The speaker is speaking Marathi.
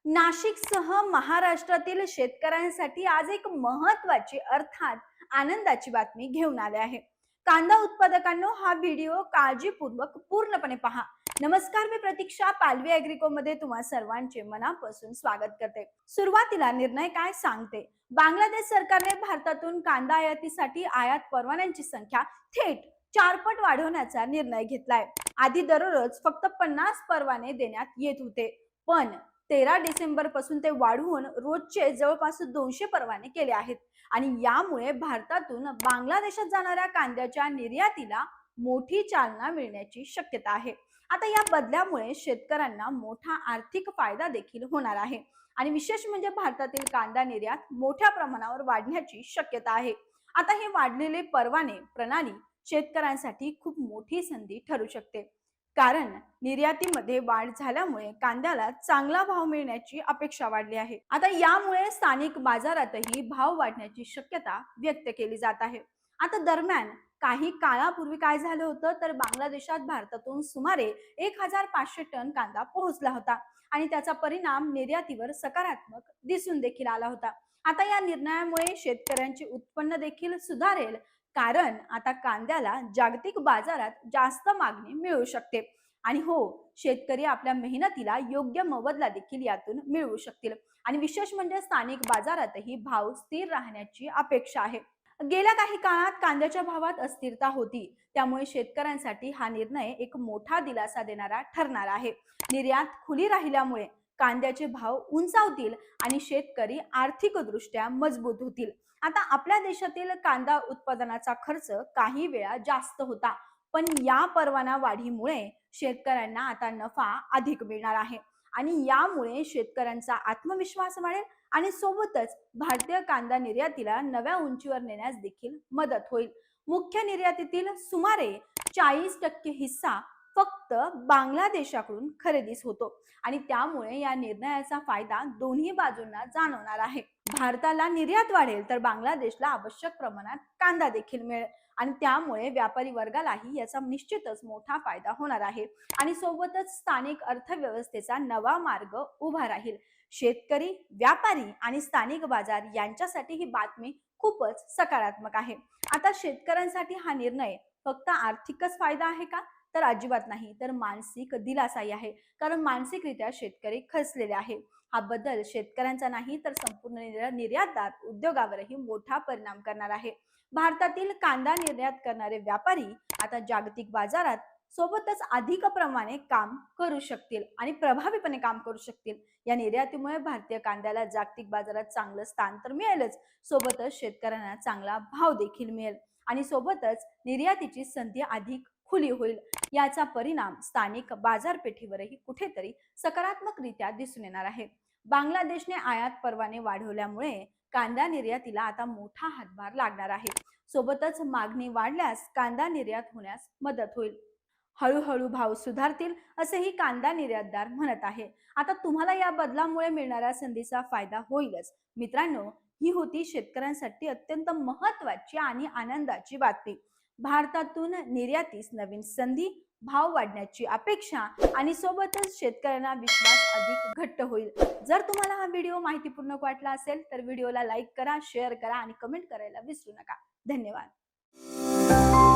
नाशिकसह महाराष्ट्रातील शेतकऱ्यांसाठी आज एक महत्त्वाची अर्थात आनंदाची बातमी घेऊन आले आहे. कांदा उत्पादकांनो, हा व्हिडिओ काळजीपूर्वक पूर्णपणे पहा. नमस्कार, मी प्रतीक्षा पालवी ॲग्रिको मध्ये तुम्हा सर्वांचे मनापासून स्वागत करते. सुरुवातीला निर्णय काय सांगते. बांगलादेश सरकारने भारतातून कांदा आयातीसाठी आयात परवान्यांची संख्या थेट 4 पट वाढवण्याचा निर्णय घेतलाय. आधी दररोज फक्त 50 परवाने देण्यात येत होते, पण 13 डिसेंबर पासून ते वाढवून रोजचे जवळपास 200 परवाने केले आहेत. आणि यामुळे भारतातून बांगलादेशात जाणाऱ्या कांद्याच्या निर्यातीला मोठी चालना मिळण्याची शक्यता आहे. आता या बदलामुळे शेतकऱ्यांना मोठा आर्थिक फायदा देखील होणार आहे. आणि विशेष म्हणजे भारतातील कांदा निर्यात मोठ्या प्रमाणावर वाढण्याची शक्यता आहे. आता हे वाढलेले परवाने प्रणाली शेतकऱ्यांसाठी खूप मोठी संधी ठरू शकते, कारण निर्यातीमध्ये वाढ झाल्यामुळे कांद्याला चांगला भाव मिळण्याची अपेक्षा वाढली आहे. आता यामुळे स्थानिक बाजारातही भाव वाढण्याची शक्यता व्यक्त केली जात आहे. आता दरम्यान काही काळापूर्वी काय झालं होतं, तर बांगलादेशात भारतातून सुमारे 1500 टन कांदा पोहोचला होता आणि त्याचा परिणाम निर्यातीवर सकारात्मक दिसून देखील आला होता. आता या निर्णयामुळे शेतकऱ्यांचे उत्पन्न देखील सुधारेल, कारण आता कांद्याला जागतिक बाजारात जास्त मागणी मिळू शकते. आणि हो, शेतकरी आपल्या मेहनतीला योग्य मोबदला देखील यातून मिळवू शकतील. आणि विशेष म्हणजे स्थानिक बाजारातही भाव स्थिर राहण्याची अपेक्षा आहे. गेल्या काही काळात कांद्याच्या भावात अस्थिरता होती, त्यामुळे शेतकऱ्यांसाठी हा निर्णय एक मोठा दिलासा देणारा ठरणार आहे. निर्यात खुली राहिल्यामुळे कांद्याचे भाव उंचावतील आणि शेतकरी आर्थिकदृष्ट्या मजबूत होतील. आता आपल्या देशातील कांदा उत्पादनाचा खर्च काही वेळा जास्त होता, पण या परवाना वाढीमुळे शेतकऱ्यांना आता नफा अधिक मिळणार आहे. आणि यामुळे शेतकऱ्यांचा आत्मविश्वास वाढेल आणि सोबतच भारतीय कांदा निर्यातीला नव्या उंचीवर नेण्यास देखील मदत होईल. मुख्य निर्यातीतील सुमारे 40% हिस्सा फक्त बांगलादेशाकडून खरेदीस होतो आणि त्यामुळे या निर्णयाचा फायदा दोन्ही बाजूंना जाणवणार आहे. भारताला निर्यात वाढेल तर बांगलादेशला आवश्यक प्रमाणात कांदा देखील मिळेल आणि त्यामुळे व्यापारी वर्गालाही याचा निश्चितच मोठा फायदा होणार आहे. आणि सोबतच स्थानिक अर्थव्यवस्थेचा नवा मार्ग उभा राहील. शेतकरी, व्यापारी आणि स्थानिक बाजार यांच्यासाठी ही बातमी खूपच सकारात्मक आहे. आता शेतकऱ्यांसाठी हा निर्णय फक्त आर्थिकच फायदा आहे का, तर अजिबात नाही, तर मानसिक दिलासाही आहे. कारण मानसिकरित्या शेतकरी खचलेले आहे. हा बदल शेतकऱ्यांचा नाही तर संपूर्ण निर्यातदार उद्योगावरही मोठा परिणाम करणार आहे. भारतातील कांदा निर्यात करणारे व्यापारी आता जागतिक बाजारात सोबतच अधिक प्रमाणे काम करू शकतील आणि प्रभावीपणे काम करू शकतील. या निर्यातीमुळे भारतीय कांद्याला जागतिक बाजारात चांगलं स्थान तर मिळेलच, सोबतच शेतकऱ्यांना चांगला भाव देखील मिळेल आणि सोबतच निर्यातीची संधी अधिक खुली होईल. याचा परिणाम स्थानिक बाजारपेठेवरही कुठेतरी सकारात्मकरित्या दिसून येणार आहे. बांगलादेशने आयात परवाने वाढवल्यामुळे कांदा निर्यातीला आता मोठा हातभार लागणार आहे. सोबतच मागणी वाढल्यास कांदा निर्यात होण्यास मदत होईल. हळूहळू भाव सुधारतील असेही कांदा निर्यातदार म्हणत आहे. आता तुम्हाला या बदलामुळे मिळणाऱ्या संधीचा फायदा होईलच. मित्रांनो, ही होती शेतकऱ्यांसाठी अत्यंत महत्त्वाची आणि आनंदाची बातमी. भारतातून निर्यातीस नवीन संधी, भाव वाढण्याची अपेक्षा आणि सोबतच शेतकऱ्यांना विश्वास अधिक घट्ट होईल. जर तुम्हाला हा व्हिडिओ माहितीपूर्ण वाटला असेल तर व्हिडिओला लाईक करा, शेअर करा आणि कमेंट करायला विसरू नका. धन्यवाद.